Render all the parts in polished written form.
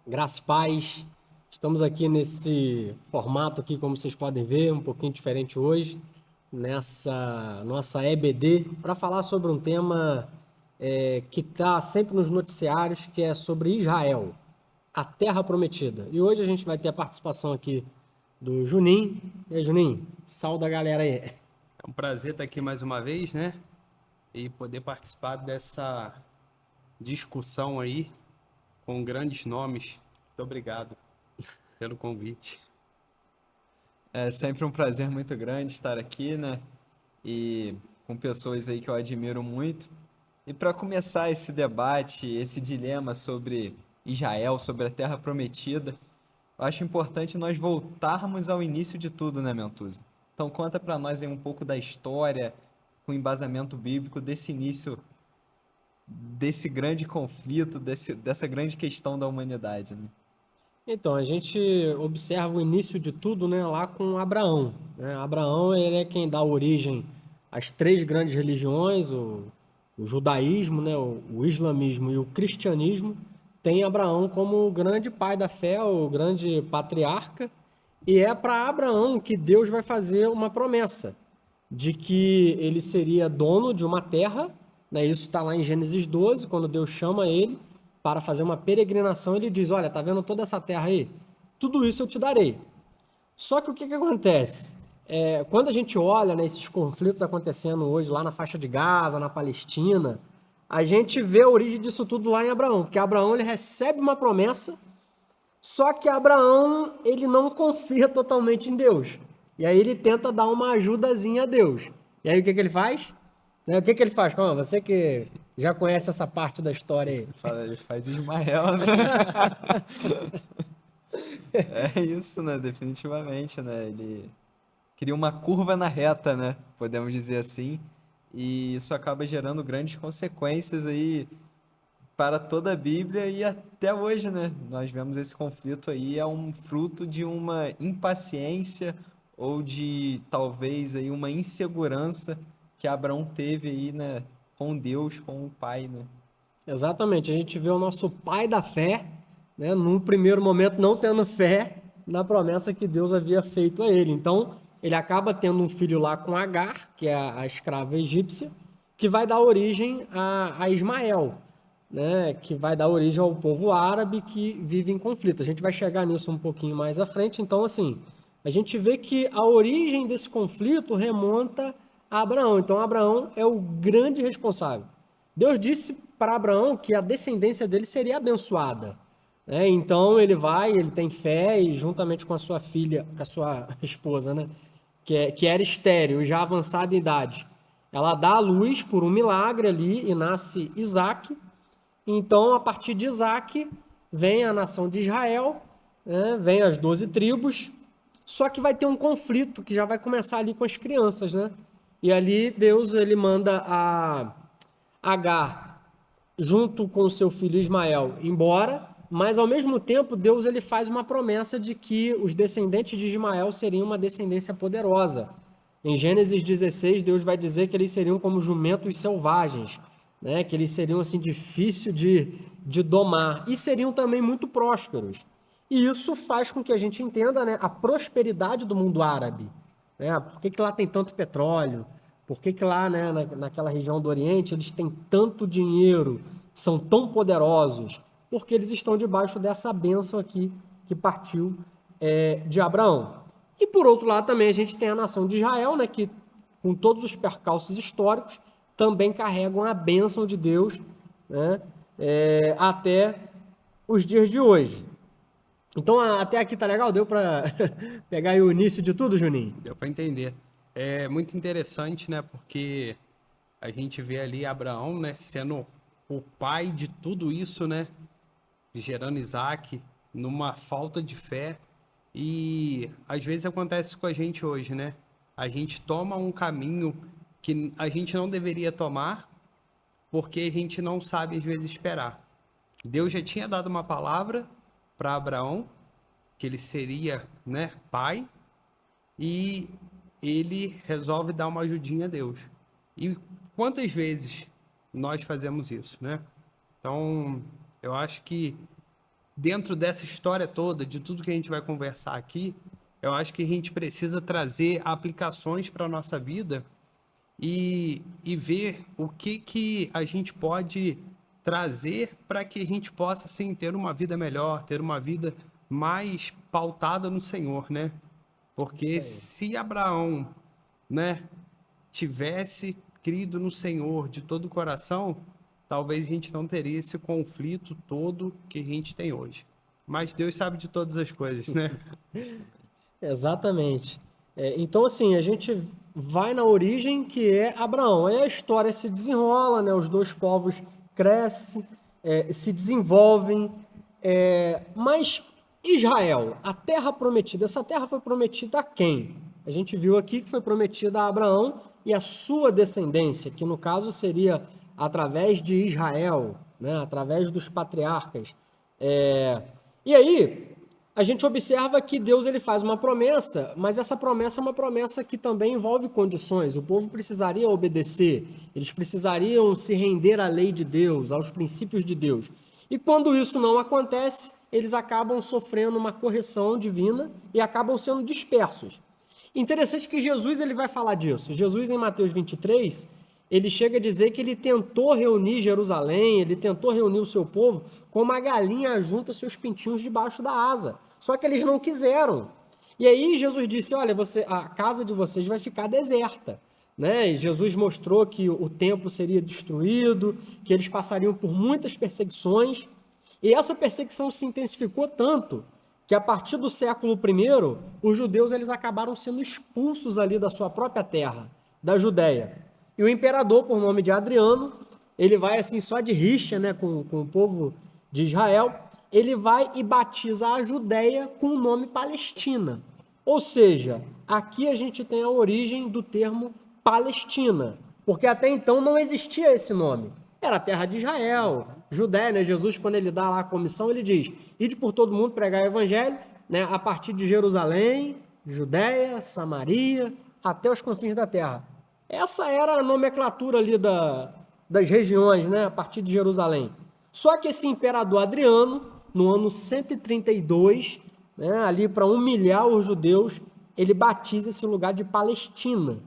Graça e paz. Estamos aqui nesse formato aqui, como vocês podem ver, um pouquinho diferente hoje, nessa nossa EBD, para falar sobre um tema que está sempre nos noticiários, que é sobre Israel, a Terra Prometida. E hoje a gente vai ter a participação aqui do Juninho. E aí, Juninho, salve a galera aí. É um prazer estar aqui mais uma vez, né? E poder participar dessa discussão aí com grandes nomes. Muito obrigado pelo convite. É sempre um prazer muito grande estar aqui, né? E com pessoas aí que eu admiro muito. E para começar esse debate, esse dilema sobre Israel, sobre a Terra Prometida, eu acho importante nós voltarmos ao início de tudo, né, Mentuza? Então conta para nós aí um pouco da história, com embasamento bíblico desse início, desse grande conflito, dessa grande questão da humanidade, né? Então, a gente observa o início de tudo, né, lá com Abraão, né? Abraão, ele é quem dá origem às três grandes religiões, o judaísmo, né, o islamismo e o cristianismo. Tem Abraão como o grande pai da fé, o grande patriarca, e é para Abraão que Deus vai fazer uma promessa de que ele seria dono de uma terra, né? Isso está lá em Gênesis 12, quando Deus chama ele para fazer uma peregrinação, ele diz: Olha, tá vendo toda essa terra aí? Tudo isso eu te darei. Só que o que acontece? Quando a gente olha, né, esses conflitos acontecendo hoje lá na faixa de Gaza, na Palestina, a gente vê a origem disso tudo lá em Abraão, porque Abraão ele recebe uma promessa, só que Abraão ele não confia totalmente em Deus. E aí ele tenta dar uma ajudazinha a Deus. E aí o que ele faz? Né, o que ele faz? Calma, você que já conhece essa parte da história aí. Ele faz Ismael, né? É isso, né? Definitivamente, né? Ele cria uma curva na reta, né? Podemos dizer assim. E isso acaba gerando grandes consequências aí para toda a Bíblia e até hoje, né? Nós vemos esse conflito aí é um fruto de uma impaciência ou de talvez aí uma insegurança que Abraão teve aí, né? Com Deus, com o Pai, né? Exatamente, a gente vê o nosso pai da fé, né, num primeiro momento não tendo fé na promessa que Deus havia feito a ele. Então, ele acaba tendo um filho lá com Agar, que é a escrava egípcia, que vai dar origem a Ismael, né, que vai dar origem ao povo árabe que vive em conflito. A gente vai chegar nisso um pouquinho mais à frente. Então, assim, a gente vê que a origem desse conflito remonta a Abraão. Então, Abraão é o grande responsável. Deus disse para Abraão que a descendência dele seria abençoada. Né? Então ele vai, ele tem fé e juntamente com a sua filha, com a sua esposa, né? Que era estéril, já avançada em idade, ela dá à luz por um milagre ali e nasce Isaac. Então, a partir de Isaac, vem a nação de Israel, né? Vem as 12 tribos, só que vai ter um conflito que já vai começar ali com as crianças, né? E ali Deus ele manda a Agar junto com o seu filho Ismael embora, mas ao mesmo tempo Deus ele faz uma promessa de que os descendentes de Ismael seriam uma descendência poderosa. Em Gênesis 16, Deus vai dizer que eles seriam como jumentos selvagens, né? Que eles seriam assim difícil de domar e seriam também muito prósperos. E isso faz com que a gente entenda, né, a prosperidade do mundo árabe. Né? Por que lá tem tanto petróleo? Por que lá, né, naquela região do Oriente, eles têm tanto dinheiro, são tão poderosos? Porque eles estão debaixo dessa bênção aqui que partiu de Abraão. E por outro lado também a gente tem a nação de Israel, né, que com todos os percalços históricos também carregam a bênção de Deus, né, até os dias de hoje. Então até aqui tá legal? Deu para pegar aí o início de tudo, Juninho? Deu para entender. É muito interessante, né? Porque a gente vê ali Abraão, né, sendo o pai de tudo isso, né? Gerando Isaac numa falta de fé. E às vezes acontece com a gente hoje, né? A gente toma um caminho que a gente não deveria tomar porque a gente não sabe às vezes esperar. Deus já tinha dado uma palavra para Abraão que ele seria, né, pai, e ele resolve dar uma ajudinha a Deus. E quantas vezes nós fazemos isso, né? Então, eu acho que dentro dessa história toda, de tudo que a gente vai conversar aqui, eu acho que a gente precisa trazer aplicações para a nossa vida e ver o que a gente pode trazer para que a gente possa, assim, ter uma vida melhor, ter uma vida mais pautada no Senhor, né? Porque se Abraão, né, tivesse crido no Senhor de todo o coração, talvez a gente não teria esse conflito todo que a gente tem hoje. Mas Deus sabe de todas as coisas, né? Exatamente. Então, assim, a gente vai na origem que é Abraão. Aí a história se desenrola, né? Os dois povos crescem, se desenvolvem. Mas Israel, a terra prometida, essa terra foi prometida a quem? A gente viu aqui que foi prometida a Abraão e a sua descendência, que no caso seria através de Israel, né? Através dos patriarcas. E aí, a gente observa que Deus ele faz uma promessa, mas essa promessa é uma promessa que também envolve condições. O povo precisaria obedecer, eles precisariam se render à lei de Deus, aos princípios de Deus. E quando isso não acontece, eles acabam sofrendo uma correção divina e acabam sendo dispersos. Interessante que Jesus ele vai falar disso. Jesus, em Mateus 23, ele chega a dizer que ele tentou reunir Jerusalém, ele tentou reunir o seu povo como a galinha junta seus pintinhos debaixo da asa. Só que eles não quiseram. E aí Jesus disse, olha, a casa de vocês vai ficar deserta. Né? E Jesus mostrou que o templo seria destruído, que eles passariam por muitas perseguições. E essa perseguição se intensificou tanto que a partir do século I, os judeus eles acabaram sendo expulsos ali da sua própria terra, da Judéia. E o imperador, por nome de Adriano, ele vai assim só de rixa, né, com o povo de Israel, ele vai e batiza a Judéia com o nome Palestina. Ou seja, aqui a gente tem a origem do termo Palestina, porque até então não existia esse nome. Era a terra de Israel, Judéia, né? Jesus, quando ele dá lá a comissão, ele diz, ide por todo mundo pregar o evangelho, né, a partir de Jerusalém, Judéia, Samaria, até os confins da terra. Essa era a nomenclatura ali das regiões, né, a partir de Jerusalém. Só que esse imperador Adriano, no ano 132, né, ali para humilhar os judeus, ele batiza esse lugar de Palestina,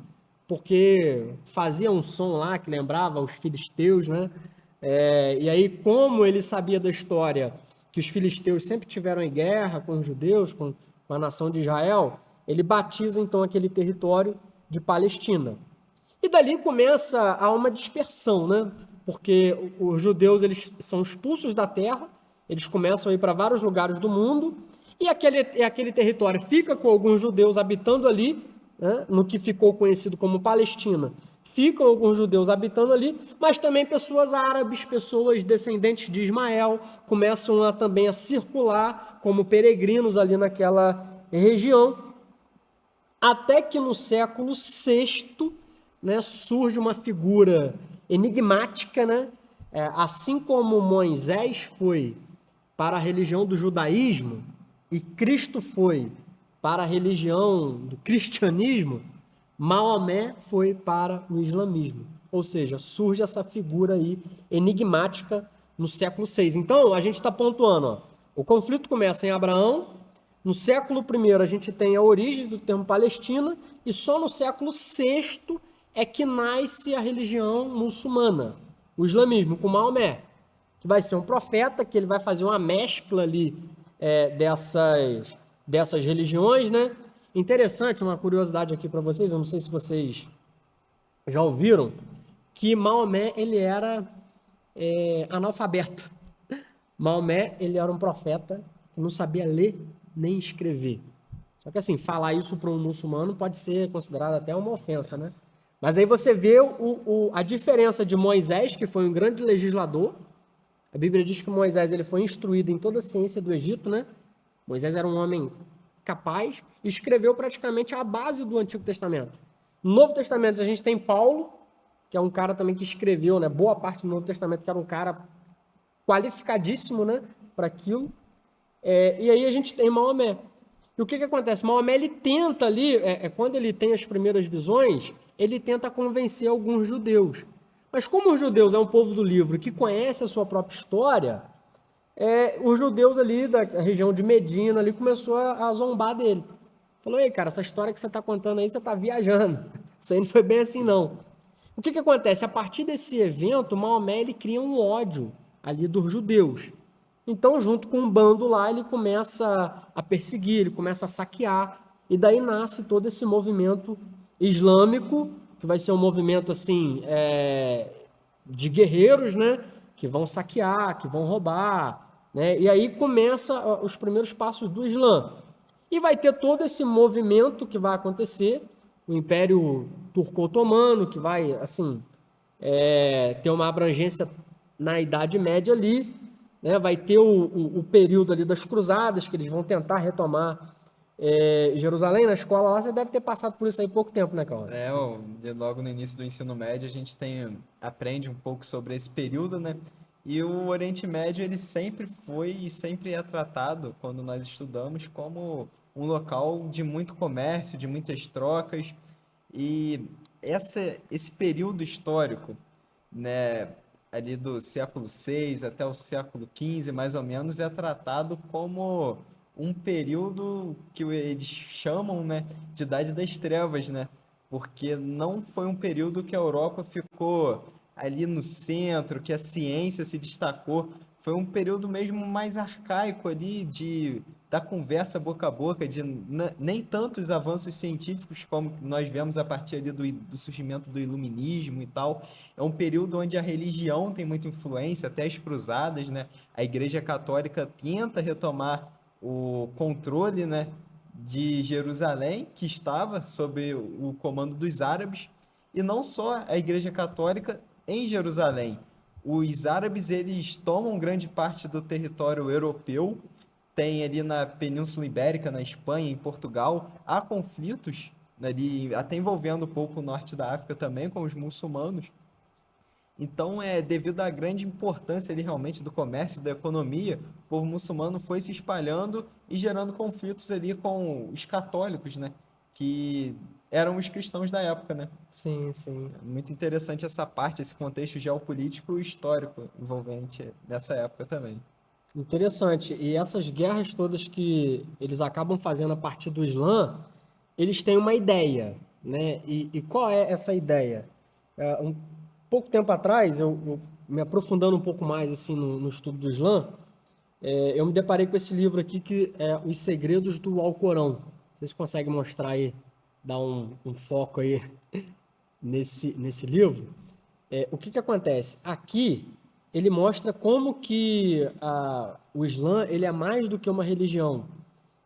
porque fazia um som lá que lembrava os filisteus, né? E aí, como ele sabia da história que os filisteus sempre tiveram em guerra com os judeus, com a nação de Israel, ele batiza então aquele território de Palestina. E dali começa a uma dispersão, né? Porque os judeus eles são expulsos da terra, eles começam a ir para vários lugares do mundo, e aquele território fica com alguns judeus habitando ali, né? No que ficou conhecido como Palestina. Ficam alguns judeus habitando ali, mas também pessoas árabes, pessoas descendentes de Ismael, começam também a circular como peregrinos ali naquela região, até que no século VI, né, surge uma figura enigmática, né? Assim como Moisés foi para a religião do judaísmo e Cristo foi para a religião do cristianismo, Maomé foi para o islamismo. Ou seja, surge essa figura aí enigmática no século VI. Então, a gente está pontuando, ó, o conflito começa em Abraão, no século I a gente tem a origem do termo Palestina, e só no século VI é que nasce a religião muçulmana, o islamismo, com Maomé, que vai ser um profeta, que ele vai fazer uma mescla ali dessas religiões, né? Interessante, uma curiosidade aqui para vocês, eu não sei se vocês já ouviram, que Maomé, ele era analfabeto. Maomé, ele era um profeta que não sabia ler nem escrever. Só que assim, falar isso para um muçulmano pode ser considerado até uma ofensa, né? Mas aí você vê a diferença de Moisés, que foi um grande legislador. A Bíblia diz que Moisés ele foi instruído em toda a ciência do Egito, né? Moisés era um homem capaz e escreveu praticamente a base do Antigo Testamento. No Novo Testamento a gente tem Paulo, que é um cara também que escreveu, né, boa parte do Novo Testamento, que era um cara qualificadíssimo, né, para aquilo. E aí a gente tem Maomé. E o que acontece? Maomé, ele tenta ali, quando ele tem as primeiras visões, ele tenta convencer alguns judeus. Mas como os judeus é um povo do livro que conhece a sua própria história, os judeus ali da região de Medina ali começou a zombar dele. Falou, ei, cara, essa história que você está contando aí, você está viajando. Isso aí não foi bem assim, não. O que acontece? A partir desse evento, Maomé ele cria um ódio ali dos judeus. Então, junto com um bando lá, ele começa a perseguir, ele começa a saquear. E daí nasce todo esse movimento islâmico, que vai ser um movimento assim, de guerreiros, né? Que vão saquear, que vão roubar, né? E aí começa os primeiros passos do Islã. E vai ter todo esse movimento que vai acontecer, o Império Turco-Otomano, que vai, assim, ter uma abrangência na Idade Média ali, né? Vai ter o período ali das Cruzadas, que eles vão tentar retomar Jerusalém. Na escola lá, você deve ter passado por isso aí há pouco tempo, né, Cláudio? Logo no início do ensino médio, a gente aprende um pouco sobre esse período, né? E o Oriente Médio, ele sempre foi e sempre é tratado, quando nós estudamos, como um local de muito comércio, de muitas trocas. E esse período histórico, né, ali do século VI até o século XV, mais ou menos, é tratado como um período que eles chamam, né, de Idade das Trevas, né? Porque não foi um período que a Europa ficou ali no centro, que a ciência se destacou. Foi um período mesmo mais arcaico ali da conversa boca a boca, de nem tantos avanços científicos como nós vemos a partir ali do surgimento do iluminismo e tal. É um período onde a religião tem muita influência, até as cruzadas, né? A Igreja Católica tenta retomar o controle, né, de Jerusalém, que estava sob o comando dos árabes, e não só a Igreja Católica em Jerusalém. Os árabes, eles tomam grande parte do território europeu, tem ali na Península Ibérica, na Espanha, em Portugal, há conflitos ali, até envolvendo um pouco o norte da África também, com os muçulmanos. Então, devido à grande importância ali realmente do comércio, da economia, o povo muçulmano foi se espalhando e gerando conflitos ali com os católicos, né? Que eram os cristãos da época, né? Sim, sim. É muito interessante essa parte, esse contexto geopolítico e histórico envolvente nessa época também. Interessante. E essas guerras todas que eles acabam fazendo a partir do Islã, eles têm uma ideia, né? E qual é essa ideia? Um pouco tempo atrás, eu me aprofundando um pouco mais assim no estudo do Islã, eu me deparei com esse livro aqui que é Os Segredos do Alcorão. Vocês conseguem mostrar aí, dar um foco aí nesse livro? O que acontece? Aqui ele mostra como que o Islã ele é mais do que uma religião.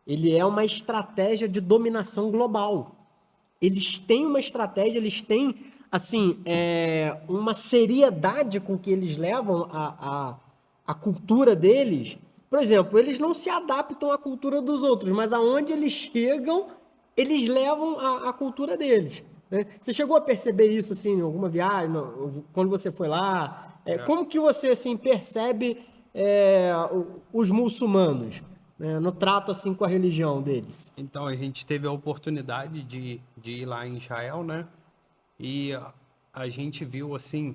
Ele é uma estratégia de dominação global. Eles têm uma estratégia, eles têm assim uma seriedade com que eles levam a cultura deles. Por exemplo, eles não se adaptam à cultura dos outros, mas aonde eles chegam, eles levam a cultura deles. Né? Você chegou a perceber isso assim em alguma viagem, quando você foi lá? Como que você assim percebe os muçulmanos, né, no trato assim com a religião deles? Então, a gente teve a oportunidade de ir lá em Israel, né? E a gente viu, assim,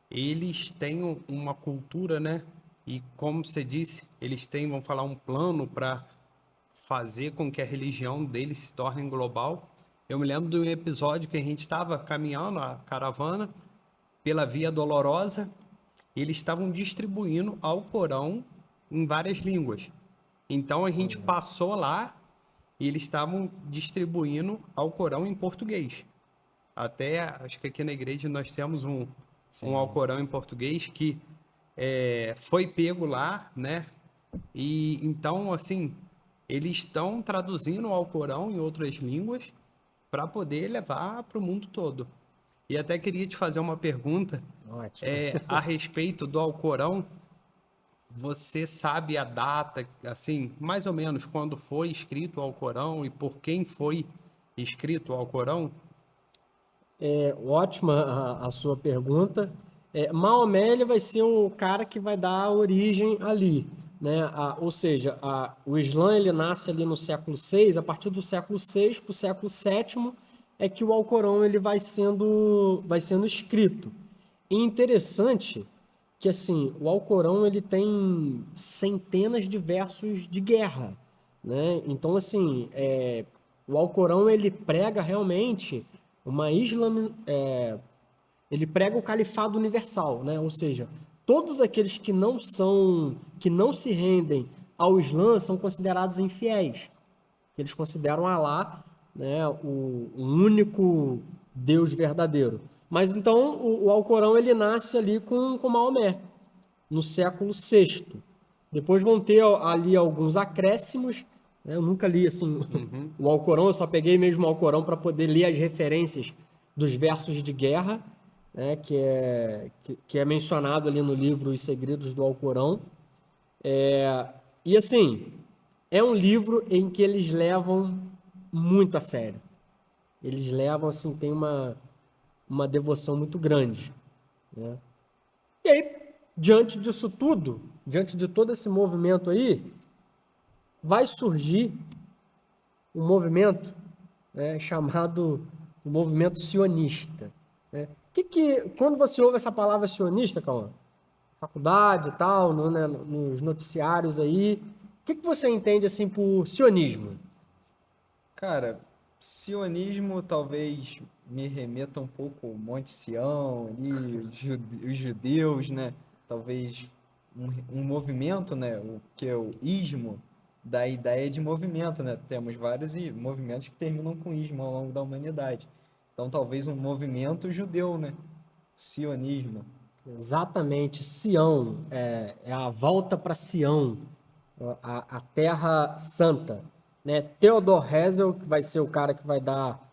eles têm uma cultura, né? E como você disse, eles têm, vamos falar, um plano para fazer com que a religião deles se torne global. Eu me lembro de um episódio que a gente estava caminhando a caravana pela Via Dolorosa e eles estavam distribuindo Alcorão em várias línguas. Então a gente passou lá e eles estavam distribuindo Alcorão em português. Até acho que aqui na igreja nós temos um Alcorão em português que foi pego lá, né? E então, assim, eles estão traduzindo o Alcorão em outras línguas para poder levar para o mundo todo. E até queria te fazer uma pergunta Ótimo. a respeito do Alcorão. Você sabe a data, assim, mais ou menos quando foi escrito o Alcorão e por quem foi escrito o Alcorão? Ótima a sua pergunta. Maomé ele vai ser o cara que vai dar a origem ali, né? Ou seja, o Islã ele nasce ali no século VI. A partir do século VI para o século VII é que o Alcorão ele vai sendo escrito. E interessante que assim, o Alcorão ele tem centenas de versos de guerra, né? Então assim, o Alcorão ele prega realmente uma ele prega o califado universal, né? Ou seja, todos aqueles que não se rendem ao Islã são considerados infiéis. Eles consideram Alá, né, o único Deus verdadeiro. Mas então o Alcorão ele nasce ali com Maomé, no século VI. Depois vão ter ali alguns acréscimos, né? Eu nunca li assim o Alcorão, eu só peguei mesmo o Alcorão para poder ler as referências dos versos de guerra, né? Que é mencionado ali no livro Os Segredos do Alcorão. E assim, é um livro em que eles levam muito a sério. Eles levam, assim, tem uma devoção muito grande, né? E aí, diante disso tudo, diante de todo esse movimento aí, vai surgir um movimento, né, chamado o movimento sionista, né? Quando você ouve essa palavra sionista, Cauã, faculdade e tal, né, nos noticiários aí, o que você entende assim por sionismo? Cara, sionismo talvez me remeta um pouco ao Monte Sião, ali, os judeus, né? Talvez um movimento, né? O que é o ismo, da ideia de movimento, né? Temos vários movimentos que terminam com ismo ao longo da humanidade. Então, talvez um movimento judeu, né? Sionismo. Exatamente, Sião, é a volta para Sião, a Terra Santa, né? Theodor Herzl, que vai ser o cara que vai dar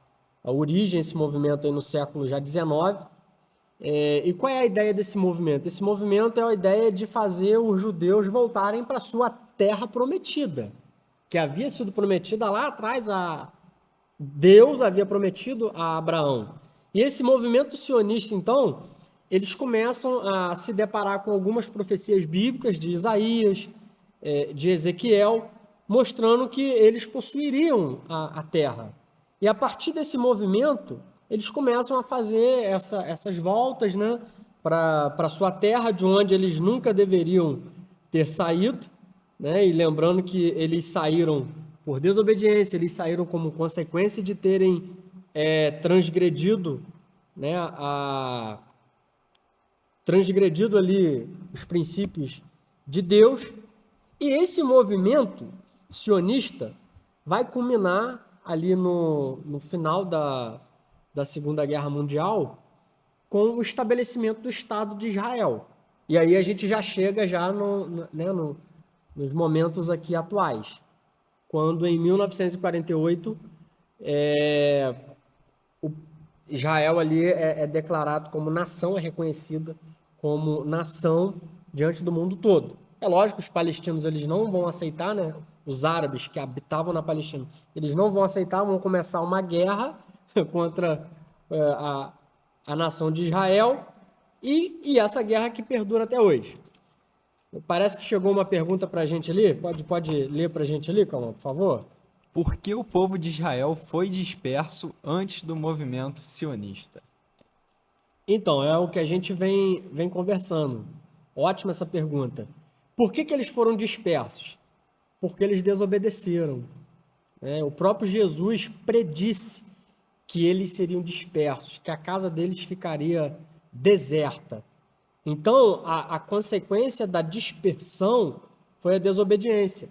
a origem a esse movimento aí no século já XIX. E qual é a ideia desse movimento? Esse movimento é a ideia de fazer os judeus voltarem para sua terra prometida, que havia sido prometida lá atrás, Deus havia prometido a Abraão. E esse movimento sionista, então, eles começam a se deparar com algumas profecias bíblicas de Isaías, de Ezequiel, mostrando que eles possuiriam a terra. E a partir desse movimento, eles começam a fazer essas voltas, né, para sua terra, de onde eles nunca deveriam ter saído, né? E lembrando que eles saíram por desobediência, eles saíram como consequência de terem transgredido, né, transgredido ali os princípios de Deus. E esse movimento sionista vai culminar ali no final da Segunda Guerra Mundial com o estabelecimento do Estado de Israel. E aí a gente já chega já nos momentos aqui atuais, quando em 1948 o Israel ali é declarado como nação, é reconhecida como nação diante do mundo todo. É lógico, os palestinos eles não vão aceitar, né? Os árabes que habitavam na Palestina, eles não vão aceitar, vão começar uma guerra contra a nação de Israel e essa guerra que perdura até hoje. Parece que chegou uma pergunta para a gente ali. Pode ler para a gente ali, calma, por favor? Por que o povo de Israel foi disperso antes do movimento sionista? Então, é o que a gente vem conversando. Ótima essa pergunta. Por que eles foram dispersos? Porque eles desobedeceram, né? O próprio Jesus predisse que eles seriam dispersos, que a casa deles ficaria deserta. Então, a consequência da dispersão foi a desobediência.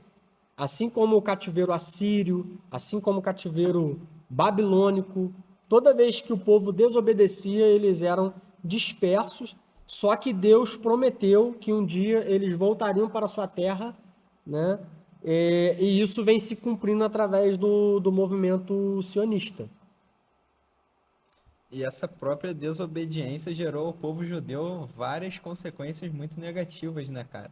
Assim como o cativeiro assírio, assim como o cativeiro babilônico, toda vez que o povo desobedecia, eles eram dispersos, só que Deus prometeu que um dia eles voltariam para a sua terra, né? E isso vem se cumprindo através do movimento sionista. E essa própria desobediência gerou ao povo judeu várias consequências muito negativas, né, cara?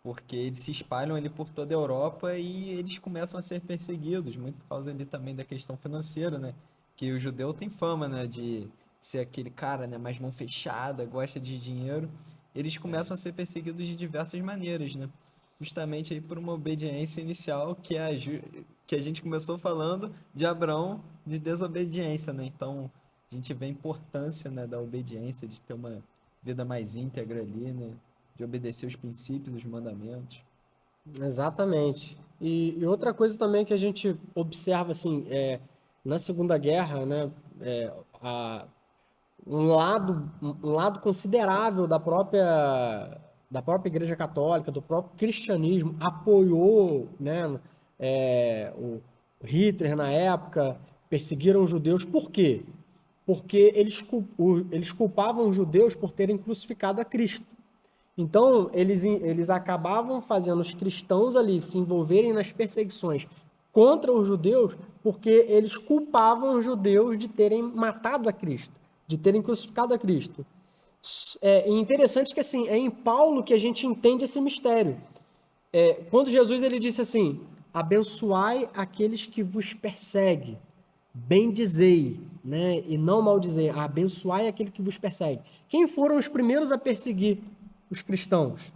Porque eles se espalham ali por toda a Europa e eles começam a ser perseguidos, muito por causa ali também da questão financeira, né? Que o judeu tem fama, né, de ser aquele cara, né, mais mão fechada, gosta de dinheiro. Eles começam a ser perseguidos de diversas maneiras, né? Justamente aí por uma obediência inicial que a gente começou falando de Abraão, de desobediência, né? Então, a gente vê a importância, né, da obediência, de ter uma vida mais íntegra ali, né? de obedecer os princípios, os mandamentos. Exatamente. E outra coisa também que a gente observa, assim, na Segunda Guerra, né, é, a- um lado considerável da própria Igreja Católica, do próprio cristianismo, apoiou, né, o Hitler na época, perseguiram os judeus. Por quê? Porque eles culpavam os judeus por terem crucificado a Cristo. Então, eles acabavam fazendo os cristãos ali se envolverem nas perseguições contra os judeus, porque eles culpavam os judeus de terem matado a Cristo, de terem crucificado a Cristo. É interessante que assim, é em Paulo que a gente entende esse mistério. Quando Jesus ele disse assim: abençoai aqueles que vos perseguem, bendizei, né? E não maldizei, abençoai aquele que vos persegue. Quem foram os primeiros a perseguir os cristãos?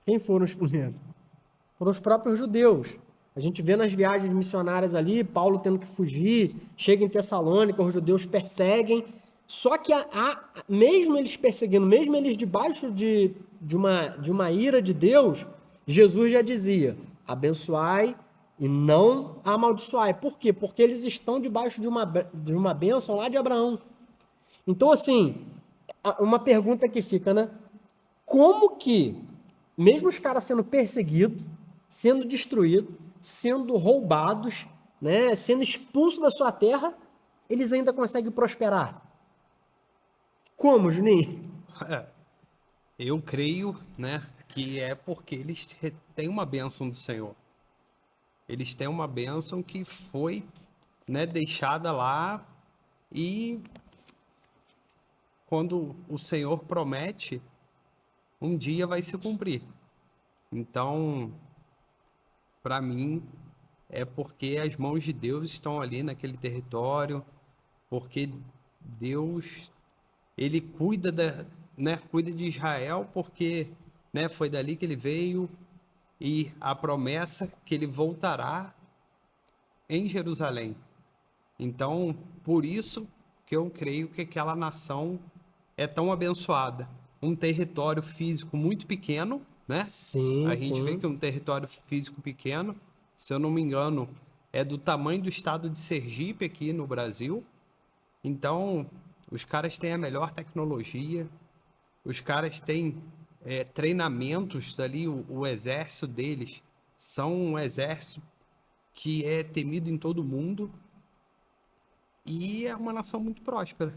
Quem foram os primeiros? Foram os próprios judeus. A gente vê nas viagens missionárias ali, Paulo tendo que fugir, chega em Tessalônica, os judeus perseguem. Só que mesmo eles perseguindo, mesmo eles debaixo de uma ira de Deus, Jesus já dizia: abençoai e não amaldiçoai. Por quê? Porque eles estão debaixo de uma bênção lá de Abraão. Então, assim, uma pergunta que fica, né? Como que, mesmo os caras sendo perseguidos, sendo destruídos, sendo roubados, né, sendo expulsos da sua terra, eles ainda conseguem prosperar? Como, Juninho? É, eu creio, né, que é porque eles têm uma bênção do Senhor. Eles têm uma bênção que foi, né, deixada lá e quando o Senhor promete, um dia vai se cumprir. Então, para mim, é porque as mãos de Deus estão ali naquele território, porque Deus, ele cuida de Israel, porque, né, foi dali que ele veio e a promessa que ele voltará em Jerusalém. Então, por isso que eu creio que aquela nação é tão abençoada. Um território físico muito pequeno, né? Sim, A gente vê sim. que um território físico pequeno, se eu não me engano, é do tamanho do estado de Sergipe aqui no Brasil. Então, os caras têm a melhor tecnologia, os caras têm treinamentos ali, o exército deles são um exército que é temido em todo o mundo e é uma nação muito próspera.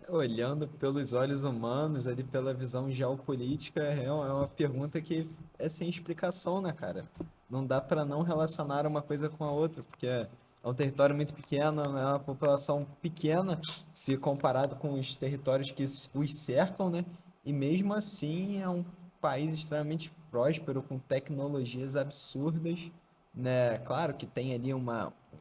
Olhando pelos olhos humanos, ali pela visão geopolítica, é uma pergunta que é sem explicação, né, cara? Não dá para não relacionar uma coisa com a outra, porque é um território muito pequeno, é uma população pequena se comparado com os territórios que os cercam, né? E mesmo assim é um país extremamente próspero, com tecnologias absurdas, né? Claro que tem ali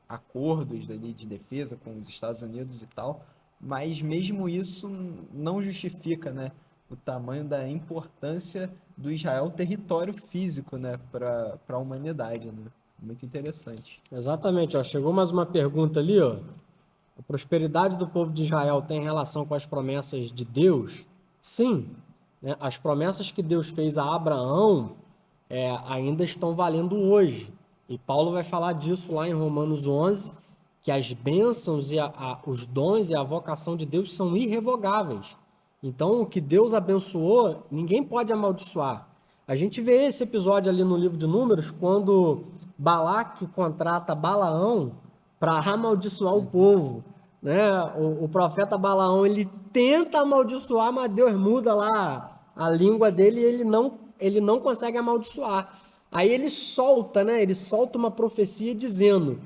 acordos ali de defesa com os Estados Unidos e tal, mas mesmo isso não justifica, né, o tamanho da importância do Israel território físico, né, para a humanidade, né? Muito interessante. Exatamente, ó. Chegou mais uma pergunta ali, ó. A prosperidade do povo de Israel tem relação com as promessas de Deus? Sim, né? As promessas que Deus fez a Abraão ainda estão valendo hoje. E Paulo vai falar disso lá em Romanos 11, que as bênçãos e os dons e a vocação de Deus são irrevogáveis. Então, o que Deus abençoou, ninguém pode amaldiçoar. A gente vê esse episódio ali no livro de Números, quando Balaque contrata Balaão para amaldiçoar o povo, né? O profeta Balaão, ele tenta amaldiçoar, mas Deus muda lá a língua dele e ele não consegue amaldiçoar. Aí ele solta, né? Ele solta uma profecia dizendo: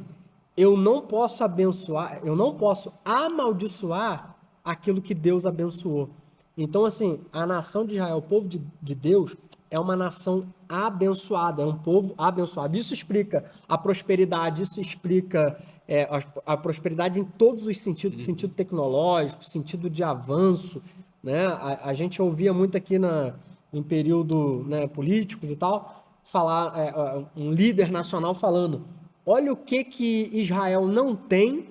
eu não posso abençoar, eu não posso amaldiçoar aquilo que Deus abençoou. Então, assim, a nação de Israel, o povo de Deus, é uma nação abençoada, é um povo abençoado. Isso explica a prosperidade, isso explica a prosperidade em todos os sentidos, sentido tecnológico, sentido de avanço, né? A gente ouvia muito aqui em período, né, políticos e tal, falar, um líder nacional falando: olha o que Israel não tem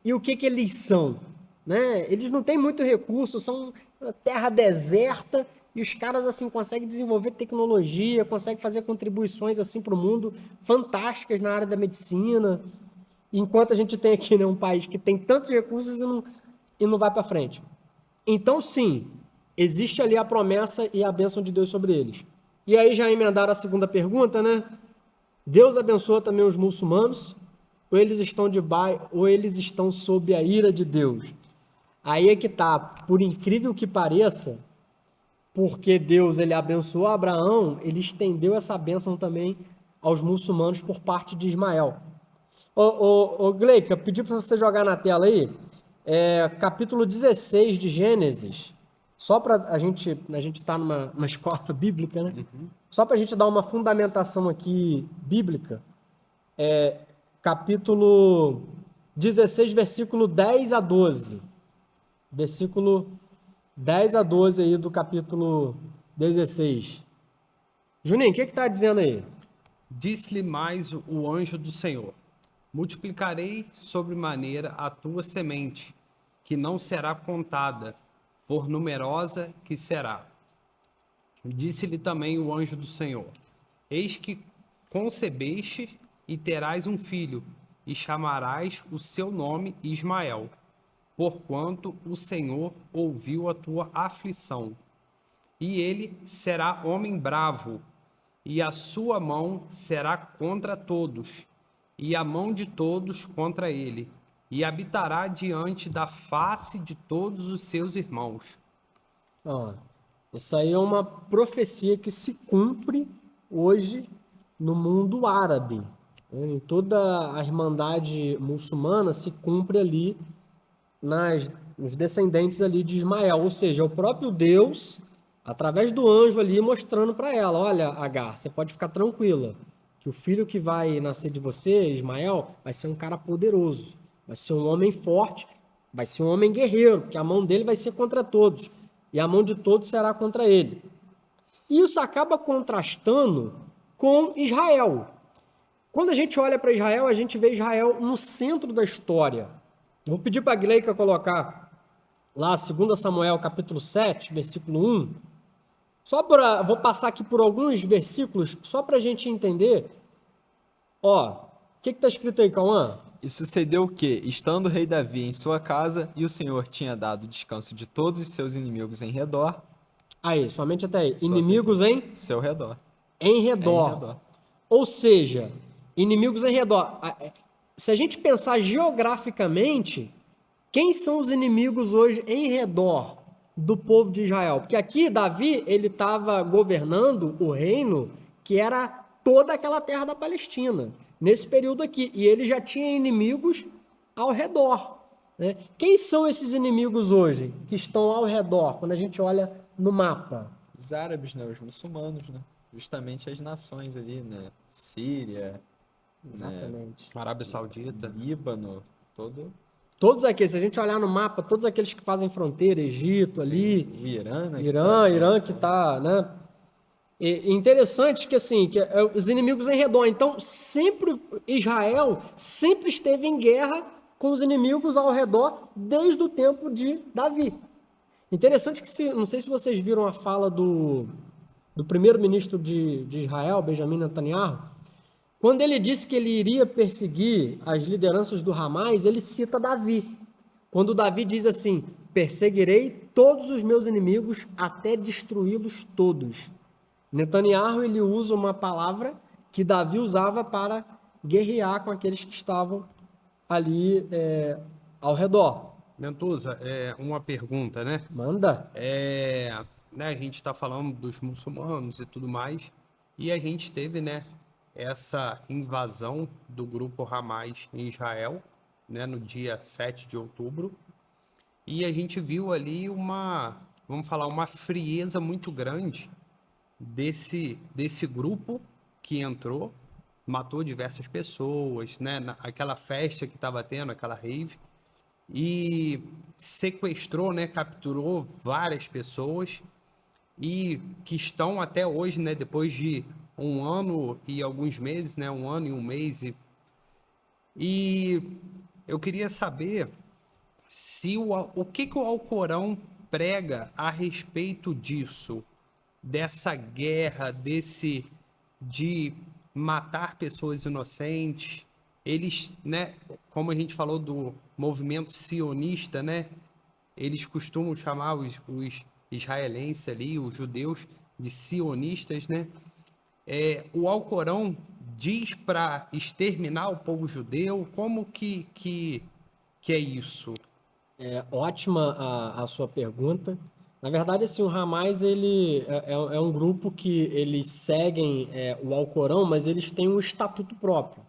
e o que eles são, né? Eles não têm muito recurso, são uma terra deserta e os caras assim conseguem desenvolver tecnologia, conseguem fazer contribuições assim para o mundo fantásticas na área da medicina, enquanto a gente tem aqui, né, um país que tem tantos recursos e não vai para frente. Então, sim, existe ali a promessa e a bênção de Deus sobre eles. E aí já emendaram a segunda pergunta, né? Deus abençoa também os muçulmanos, ou eles estão sob a ira de Deus? Aí é que tá, por incrível que pareça, porque Deus ele abençoou Abraão, ele estendeu essa bênção também aos muçulmanos por parte de Ismael. Ô Gleica, pedi para você jogar na tela aí, capítulo 16 de Gênesis, só para a gente tá numa escola bíblica, né? Só para a gente dar uma fundamentação aqui bíblica, capítulo 16, versículo 10 a 12. Versículo 10 a 12 aí do capítulo 16. Juninho, o que está dizendo aí? Disse-lhe mais o anjo do Senhor: multiplicarei sobremaneira a tua semente, que não será contada, por numerosa que será. Disse-lhe também o anjo do Senhor: eis que concebeste e terás um filho, e chamarás o seu nome Ismael, porquanto o Senhor ouviu a tua aflição. E ele será homem bravo, e a sua mão será contra todos, e a mão de todos contra ele, e habitará diante da face de todos os seus irmãos. Ó, isso aí é uma profecia que se cumpre hoje no mundo árabe. Em toda a irmandade muçulmana se cumpre ali nos descendentes ali de Ismael, ou seja, o próprio Deus, através do anjo ali, mostrando para ela, olha, Agar, você pode ficar tranquila, que o filho que vai nascer de você, Ismael, vai ser um cara poderoso, vai ser um homem forte, vai ser um homem guerreiro, porque a mão dele vai ser contra todos, e a mão de todos será contra ele. E isso acaba contrastando com Israel. Quando a gente olha para Israel, a gente vê Israel no centro da história. Vou pedir para a Gleica colocar lá 2 Samuel capítulo 7, versículo 1. Vou passar aqui por alguns versículos só para a gente entender. Ó, o que está escrito aí, Cauã? E sucedeu o que, estando o rei Davi em sua casa, e o Senhor tinha dado descanso de todos os seus inimigos em redor. Aí, somente até aí. Só Inimigos até em seu redor. Em Em redor. redor. Ou seja, inimigos em redor. Se a gente pensar geograficamente, quem são os inimigos hoje em redor do povo de Israel? Porque aqui Davi, ele estava governando o reino que era toda aquela terra da Palestina, nesse período aqui, e ele já tinha inimigos ao redor, né? Quem são esses inimigos hoje que estão ao redor, quando a gente olha no mapa? Os árabes, né? Os muçulmanos, né? Justamente as nações ali, né? Síria, Exatamente. Arábia Saudita. Líbano, todo. Todos aqueles, se a gente olhar no mapa, todos aqueles que fazem fronteira, Egito ali, O Irã, né? Irã que tá, né? E interessante que assim, os inimigos em redor. Então, sempre Israel sempre esteve em guerra com os inimigos ao redor desde o tempo de Davi. Interessante que não sei se vocês viram a fala do primeiro-ministro de Israel, Benjamin Netanyahu, quando ele disse que ele iria perseguir as lideranças do Hamas, ele cita Davi. Quando Davi diz assim: perseguirei todos os meus inimigos até destruí-los todos. Netanyahu ele usa uma palavra que Davi usava para guerrear com aqueles que estavam ali ao redor. Mentuza, uma pergunta, né? Manda. A gente está falando dos muçulmanos e tudo mais, e a gente teve, né, essa invasão do grupo Hamas em Israel, né, no dia 7 de outubro, e a gente viu ali uma frieza muito grande desse grupo que entrou, matou diversas pessoas, né, aquela festa que estava tendo, aquela rave, e sequestrou, né, capturou várias pessoas e que estão até hoje, né, depois de um ano e alguns meses, né, um ano e um mês. E eu queria saber se o que o Alcorão prega a respeito disso. dessa guerra, de matar pessoas inocentes. Eles, né, como a gente falou do movimento sionista, né, eles costumam chamar os israelenses ali, os judeus, de sionistas, né? O Alcorão diz para exterminar o povo judeu? Como que é isso? É ótima a sua pergunta. Na verdade, assim, o Hamas ele é um grupo que eles seguem o Alcorão, mas eles têm um estatuto próprio,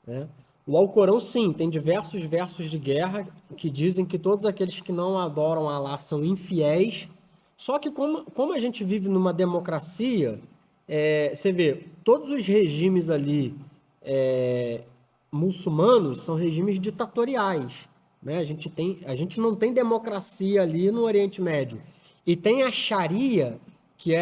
né? O Alcorão, sim, tem diversos versos de guerra que dizem que todos aqueles que não adoram Alá são infiéis. Só que como a gente vive numa democracia, você vê, todos os regimes ali é, muçulmanos são regimes ditatoriais, né? A gente não tem democracia ali no Oriente Médio. E tem a Sharia, que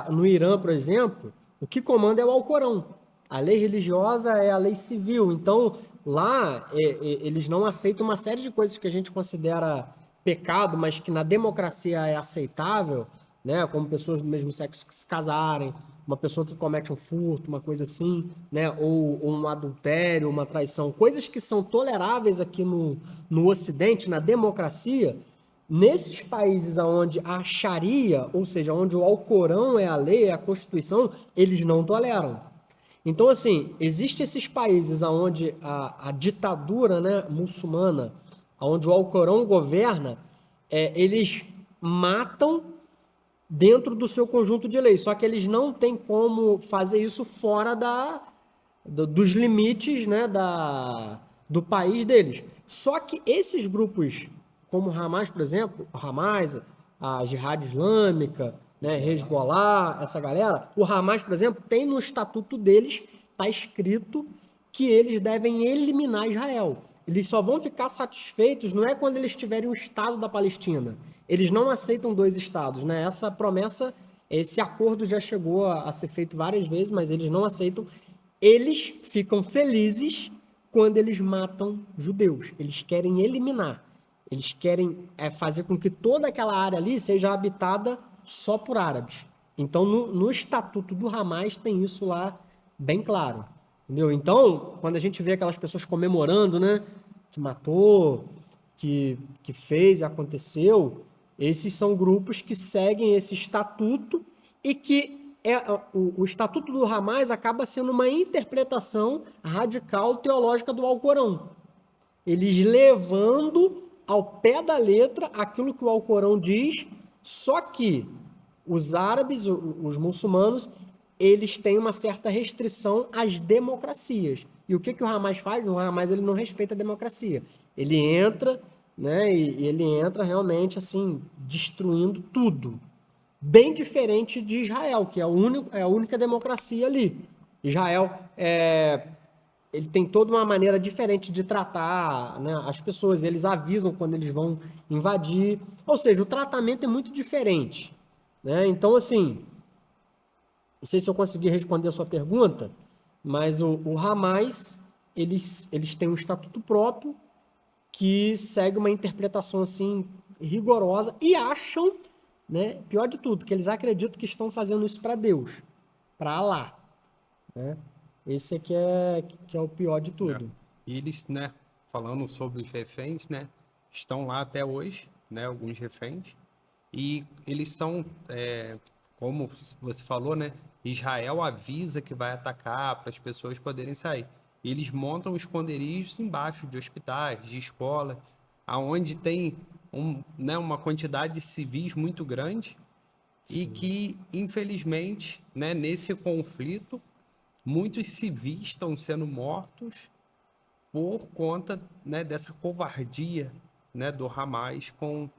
no Irã, por exemplo, o que comanda é o Alcorão. A lei religiosa é a lei civil. Então, lá, eles não aceitam uma série de coisas que a gente considera pecado, mas que na democracia é aceitável, né? Como pessoas do mesmo sexo que se casarem, uma pessoa que comete um furto, uma coisa assim, né? Ou um adultério, uma traição, coisas que são toleráveis aqui no Ocidente, na democracia. Nesses países onde a Sharia, ou seja, onde o Alcorão é a lei, é a Constituição, eles não toleram. Então, assim, existem esses países onde a ditadura, né, muçulmana, onde o Alcorão governa, eles matam dentro do seu conjunto de leis, só que eles não têm como fazer isso fora dos limites, né, do país deles. Só que esses grupos, como o Hamas, por exemplo, o Hamas, a Jihad Islâmica, né, Hezbollah, essa galera, o Hamas, por exemplo, tem no estatuto deles, está escrito que eles devem eliminar Israel. Eles só vão ficar satisfeitos não é quando eles tiverem um Estado da Palestina. Eles não aceitam dois Estados, né? Essa promessa, esse acordo já chegou a ser feito várias vezes, mas eles não aceitam. Eles ficam felizes quando eles matam judeus. Eles querem eliminar. Eles querem fazer com que toda aquela área ali seja habitada só por árabes. Então, no estatuto do Hamas tem isso lá bem claro. Entendeu? Então, quando a gente vê aquelas pessoas comemorando, né? Que matou, que fez, aconteceu, esses são grupos que seguem esse estatuto e que o estatuto do Hamas acaba sendo uma interpretação radical teológica do Alcorão. Eles levando ao pé da letra aquilo que o Alcorão diz, só que os árabes, os muçulmanos, eles têm uma certa restrição às democracias. E o que o Hamas faz? O Hamas ele não respeita a democracia. Ele entra, né, e ele entra realmente assim, destruindo tudo. Bem diferente de Israel, que é a única democracia ali. Israel ele tem toda uma maneira diferente de tratar, né, as pessoas. Eles avisam quando eles vão invadir. Ou seja, o tratamento é muito diferente, né? Então, assim, não sei se eu consegui responder a sua pergunta, mas o Hamas, eles têm um estatuto próprio que segue uma interpretação assim rigorosa e acham, né, pior de tudo, que eles acreditam que estão fazendo isso para Deus, para Alá, né? Esse aqui que é o pior de É. tudo. E eles, né, falando sobre os reféns, né, estão lá até hoje, né, alguns reféns, e eles são, como você falou, né, Israel avisa que vai atacar para as pessoas poderem sair. E eles montam esconderijos embaixo de hospitais, de escolas, aonde tem né, uma quantidade de civis muito grande e que, infelizmente, né, nesse conflito, muitos civis estão sendo mortos por conta, né, dessa covardia, né, do Hamas com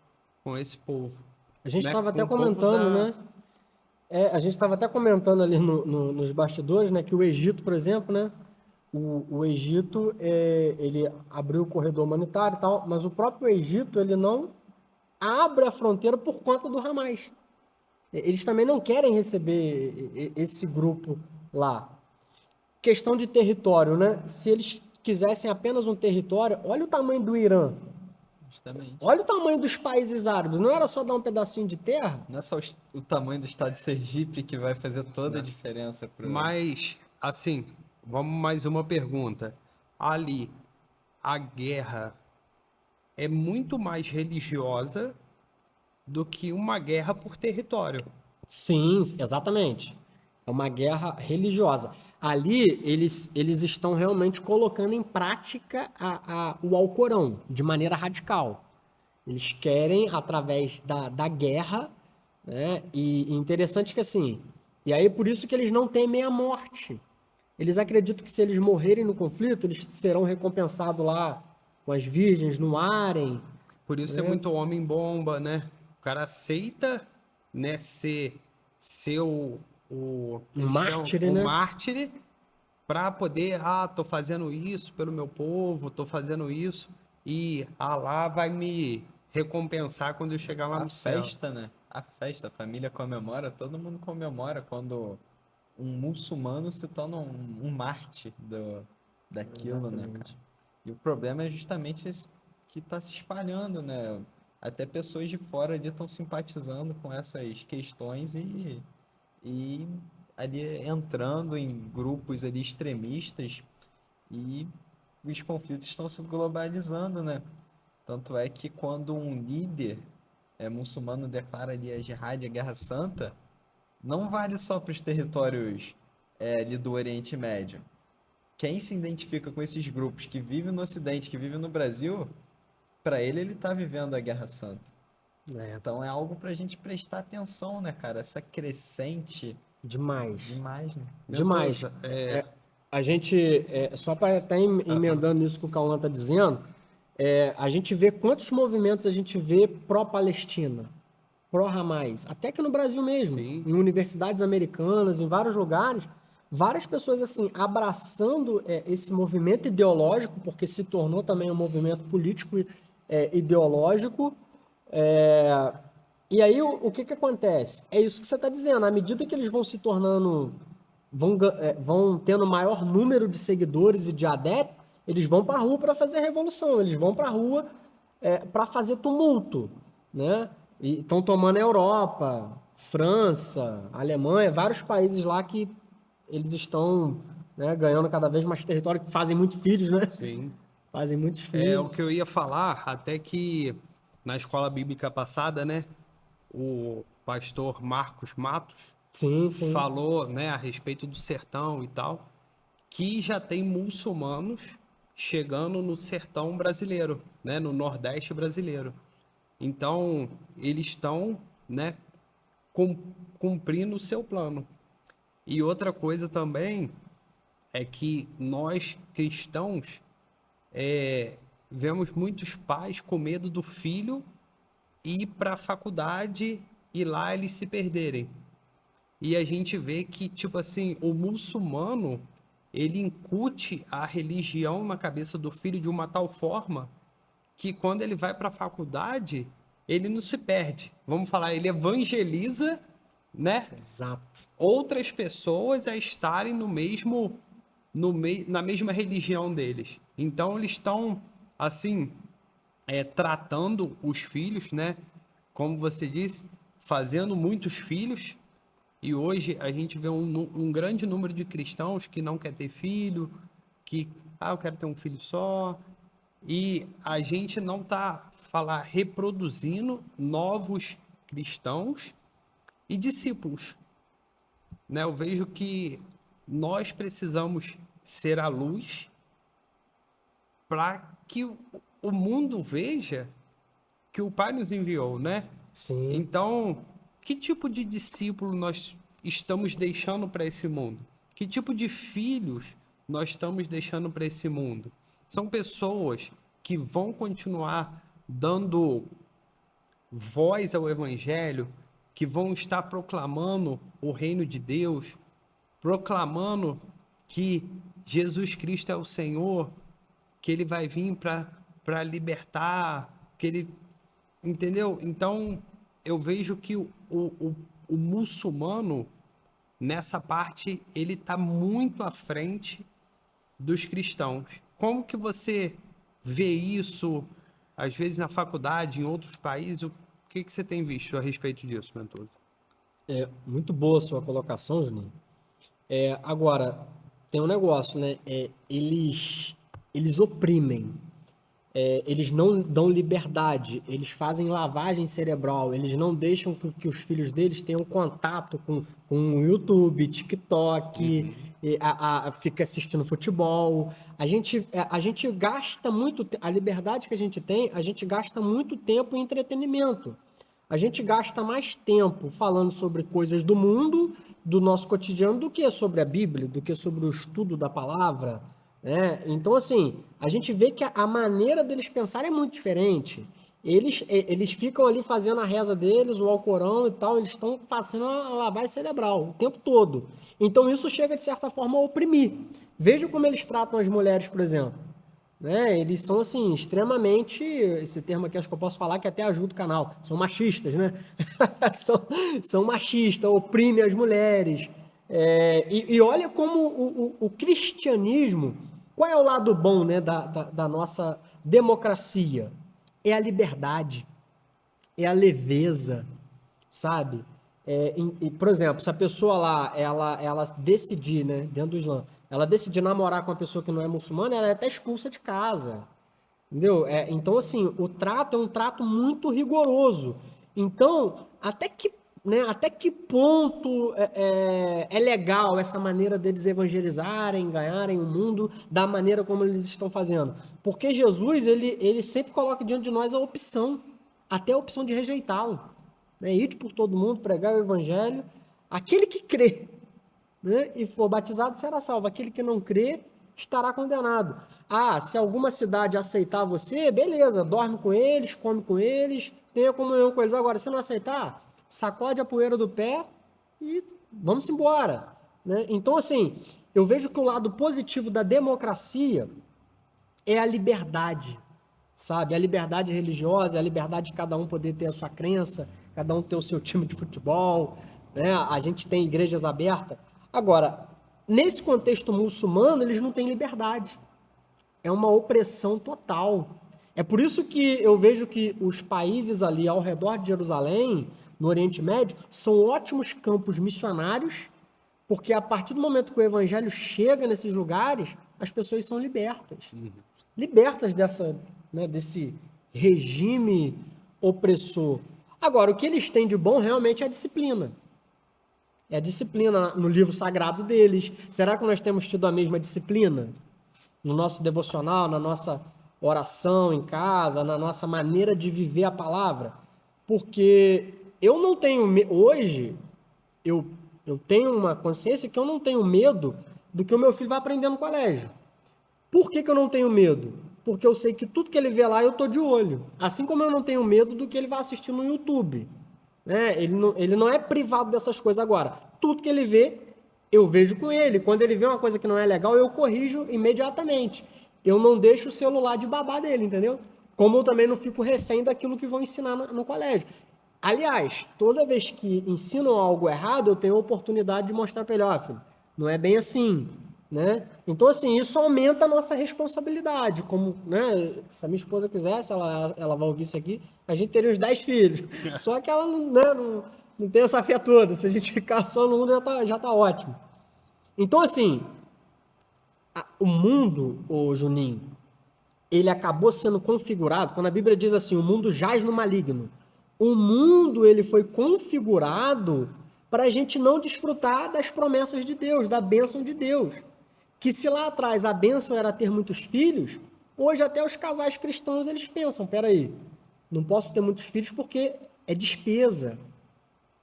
esse povo, A gente né, estava com até o povo comentando, da... né? A gente estava até comentando ali nos bastidores, né, que o Egito, por exemplo, né, o Egito, ele abriu o corredor humanitário e tal, mas o próprio Egito, ele não abre a fronteira por conta do Hamas. Eles também não querem receber esse grupo lá. Questão de território, né? Se eles quisessem apenas um território, olha o tamanho do Irã. Justamente. Olha o tamanho dos países árabes. Não era só dar um pedacinho de terra? Não é só o tamanho do estado de Sergipe que vai fazer toda a Né? diferença pro... Mas, assim, vamos mais uma pergunta. Ali, a guerra é muito mais religiosa do que uma guerra por território. Sim, exatamente. É uma guerra religiosa. Ali, eles estão realmente colocando em prática o Alcorão de maneira radical. Eles querem, através da guerra, né? E interessante que assim, e aí por isso que eles não temem a morte. Eles acreditam que se eles morrerem no conflito, eles serão recompensados lá com as virgens no harém, Por isso é né? muito homem-bomba, né? O cara aceita, né, ser Um eles têm mártir, o né? mártir para poder, tô fazendo isso pelo meu povo, tô fazendo isso e Allah vai me recompensar quando eu chegar lá A no céu. festa, né? A festa, a família comemora, todo mundo comemora quando um muçulmano se torna um mártir daquilo, né, cara? Exatamente. E o problema é justamente esse que está se espalhando, né? Até pessoas de fora ali estão simpatizando com essas questões e ali entrando em grupos ali extremistas e os conflitos estão se globalizando, né? Tanto é que quando um líder muçulmano declara ali a jihad, a Guerra Santa, não vale só para os territórios ali do Oriente Médio. Quem se identifica com esses grupos que vivem no Ocidente, que vivem no Brasil, para ele está vivendo a Guerra Santa. É, Então é algo para a gente prestar atenção, né, cara? Essa crescente demais. demais, né? Demais. Ventosa, A gente, só para estar emendando isso que o Cauã está dizendo, a gente vê quantos movimentos a gente vê pró-Palestina, pró-Hamas, até que no Brasil mesmo, sim, em universidades americanas, em vários lugares, várias pessoas assim abraçando esse movimento ideológico, porque se tornou também um movimento político ideológico. é, e aí o que que acontece? É isso que você está dizendo. À medida que eles vão se tornando, vão tendo maior número de seguidores e de adeptos, eles vão para a rua para fazer revolução. Eles vão para a rua para fazer tumulto, né? E estão tomando a Europa, França, Alemanha, vários países lá que eles estão, né, ganhando cada vez mais território, que fazem muitos filhos, né? sim. Fazem muitos É filhos. o que eu ia falar, até que na escola bíblica passada, né, o pastor Marcos Matos Sim, sim. falou, né, a respeito do sertão e tal, que já tem muçulmanos chegando no sertão brasileiro, né, no Nordeste brasileiro. Então, eles estão, né, cumprindo o seu plano. E outra coisa também é que nós cristãos vemos muitos pais com medo do filho ir para a faculdade e lá eles se perderem. E a gente vê que, tipo assim, o muçulmano, ele incute a religião na cabeça do filho de uma tal forma que quando ele vai para a faculdade, ele não se perde. Vamos falar, ele evangeliza, né? Exato. Outras pessoas a estarem na mesma religião deles. Então eles estão assim tratando os filhos, né? Como você disse, fazendo muitos filhos. E hoje a gente vê um grande número de cristãos que não quer ter filho, que eu quero ter um filho só. E a gente não está reproduzindo novos cristãos e discípulos, né? Eu vejo que nós precisamos ser a luz para que o mundo veja que o Pai nos enviou, né? Sim. Então, que tipo de discípulo nós estamos deixando para esse mundo? Que tipo de filhos nós estamos deixando para esse mundo? São pessoas que vão continuar dando voz ao Evangelho, que vão estar proclamando o reino de Deus, proclamando que Jesus Cristo é o Senhor, que ele vai vir para libertar, que ele. Entendeu? Então, eu vejo que o muçulmano, nessa parte, ele está muito à frente dos cristãos. Como que você vê isso? às vezes na faculdade, em outros países, o que que você tem visto a respeito disso, Ventura? É muito boa a sua colocação, Juninho. Agora, tem um negócio, né? Eles oprimem. Eles não dão liberdade, eles fazem lavagem cerebral, eles não deixam que os filhos deles tenham contato com o YouTube, TikTok, fica assistindo futebol. A gente gasta a liberdade que a gente tem, a gente gasta muito tempo em entretenimento. A gente gasta mais tempo falando sobre coisas do mundo, do nosso cotidiano, do que sobre a Bíblia, do que sobre o estudo da palavra, né? Então, assim, a gente vê que a maneira deles pensar é muito diferente. Eles ficam ali fazendo a reza deles, o Alcorão e tal, eles estão fazendo a lavagem cerebral o tempo todo. Então, isso chega, de certa forma, a oprimir. Veja como eles tratam as mulheres, por exemplo. Né? Eles são, assim, extremamente, esse termo aqui acho que eu posso falar que até ajuda o canal, são machistas, né? são machistas, oprimem as mulheres. E olha como o cristianismo, qual é o lado bom, né, da nossa democracia? É a liberdade, é a leveza, sabe? Por exemplo, se a pessoa lá, ela decidir, né, dentro do Islã, ela decidir namorar com uma pessoa que não é muçulmana, ela é até expulsa de casa, entendeu? Então, assim, o trato é um trato muito rigoroso. Então, até que ponto é legal essa maneira deles evangelizarem, ganharem o mundo da maneira como eles estão fazendo? Porque Jesus, ele sempre coloca diante de nós a opção, até a opção de rejeitá-lo. Né? Ide por todo mundo, pregar o evangelho. Aquele que crê, né, e for batizado será salvo. Aquele que não crê estará condenado. Ah, se alguma cidade aceitar você, beleza, dorme com eles, come com eles, tenha comunhão com eles. Agora, se não aceitar, sacode a poeira do pé e vamos embora. Né? Então, assim, eu vejo que o lado positivo da democracia é a liberdade, sabe? A liberdade religiosa, a liberdade de cada um poder ter a sua crença, cada um ter o seu time de futebol, né? A gente tem igrejas abertas. Agora, nesse contexto muçulmano, eles não têm liberdade. É uma opressão total. É por isso que eu vejo que os países ali ao redor de Jerusalém, no Oriente Médio, são ótimos campos missionários, porque a partir do momento que o evangelho chega nesses lugares, as pessoas são libertas. Libertas desse regime opressor. Agora, o que eles têm de bom realmente é a disciplina. É a disciplina no livro sagrado deles. Será que nós temos tido a mesma disciplina? No nosso devocional, na nossa oração em casa, na nossa maneira de viver a palavra? Porque eu não tenho... Hoje, eu tenho uma consciência que eu não tenho medo do que o meu filho vai aprender no colégio. Por que eu não tenho medo? Porque eu sei que tudo que ele vê lá eu estou de olho. Assim como eu não tenho medo do que ele vai assistir no YouTube. Né? Ele não é privado dessas coisas agora. Tudo que ele vê, eu vejo com ele. Quando ele vê uma coisa que não é legal, eu corrijo imediatamente. Eu não deixo o celular de babá dele, entendeu? Como eu também não fico refém daquilo que vão ensinar no colégio. Aliás, toda vez que ensinam algo errado, eu tenho a oportunidade de mostrar para ele, ó, filho, não é bem assim, né? Então, assim, isso aumenta a nossa responsabilidade, como, né, se a minha esposa quisesse, ela vai ouvir isso aqui, a gente teria uns 10 filhos, só que ela não tem essa fé toda, se a gente ficar só no mundo já tá ótimo. Então, assim, o mundo, ô Juninho, ele acabou sendo configurado, quando a Bíblia diz assim, o mundo jaz no maligno, o mundo ele foi configurado para a gente não desfrutar das promessas de Deus, da bênção de Deus. Que se lá atrás a bênção era ter muitos filhos, hoje até os casais cristãos eles pensam, peraí, não posso ter muitos filhos porque é despesa.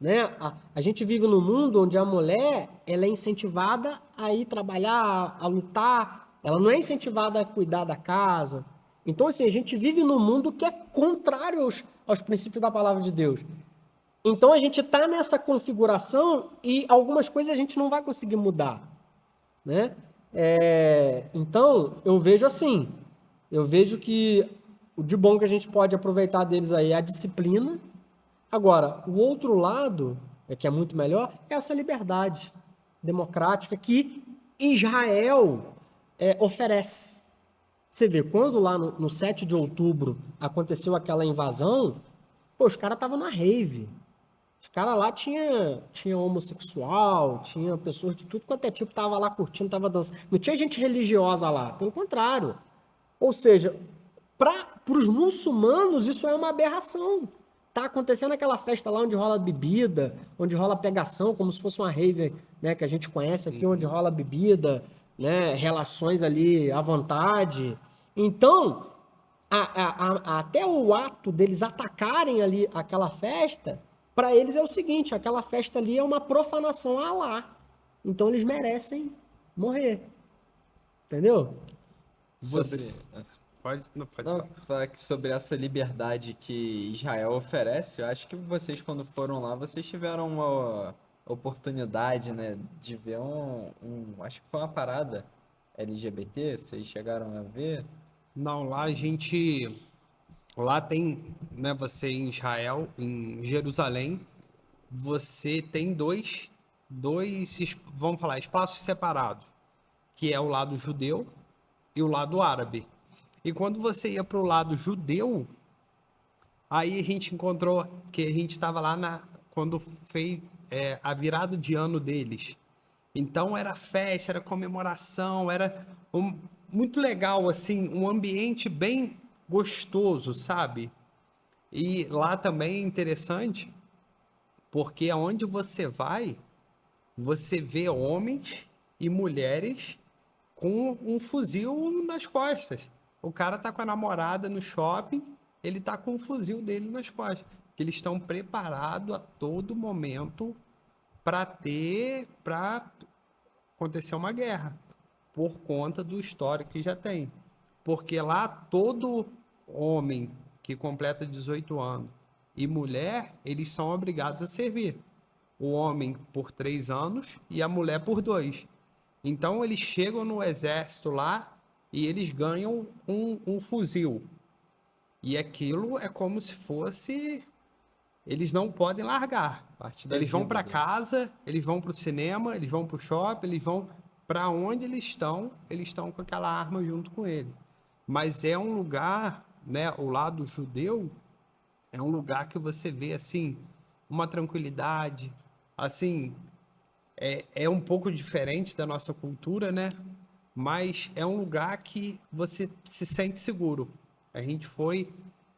Né? A gente vive num mundo onde a mulher ela é incentivada a ir trabalhar, a lutar, ela não é incentivada a cuidar da casa. Então, assim, a gente vive num mundo que é contrário aos princípios da palavra de Deus. Então, a gente está nessa configuração e algumas coisas a gente não vai conseguir mudar. Né? Então, eu vejo assim, eu vejo que o de bom que a gente pode aproveitar deles aí é a disciplina. Agora, o outro lado, que é muito melhor, é essa liberdade democrática que Israel oferece. Você vê, quando lá no 7 de outubro aconteceu aquela invasão, pô, os caras estavam na rave. Os caras lá tinha homossexual, tinha pessoas de tudo quanto é tipo, tava lá curtindo, tava dançando. Não tinha gente religiosa lá, pelo contrário. Ou seja, para os muçulmanos isso é uma aberração. Tá acontecendo aquela festa lá onde rola bebida, onde rola pegação, como se fosse uma rave, né, que a gente conhece aqui, onde rola bebida, né, relações ali à vontade. Então, até o ato deles atacarem ali aquela festa, para eles é o seguinte, aquela festa ali é uma profanação a Alá. Então eles merecem morrer. Entendeu? Sobre. Você pode, não pode Não, falar. falar que sobre essa liberdade que Israel oferece, eu acho que vocês, quando foram lá, vocês tiveram uma oportunidade, né, de ver acho que foi uma parada LGBT, vocês chegaram a ver? Não, lá tem, né, você em Israel, em Jerusalém, você tem vamos falar, espaços separados, que é o lado judeu e o lado árabe. E quando você ia para o lado judeu, aí a gente encontrou que a gente estava lá quando fez a virada de ano deles. Então era festa, era comemoração, muito legal, assim, um ambiente bem gostoso, sabe? E lá também é interessante, porque aonde você vai, você vê homens e mulheres com um fuzil nas costas. O cara tá com a namorada no shopping, ele tá com o fuzil dele nas costas. Que eles estão preparados a todo momento para acontecer uma guerra, por conta do histórico que já tem. Porque lá todo homem que completa 18 anos e mulher, eles são obrigados a servir. O homem por 3 anos e a mulher por 2. Então eles chegam no exército lá e eles ganham um fuzil. E aquilo é como se fosse. Eles não podem largar. Parte da Eles vão vida para deles. casa, eles vão para o cinema, eles vão para o shopping, eles vão para onde eles estão com aquela arma junto com ele. Mas é um lugar, né? O lado judeu é um lugar que você vê assim uma tranquilidade, assim é um pouco diferente da nossa cultura, né? Mas é um lugar que você se sente seguro. A gente foi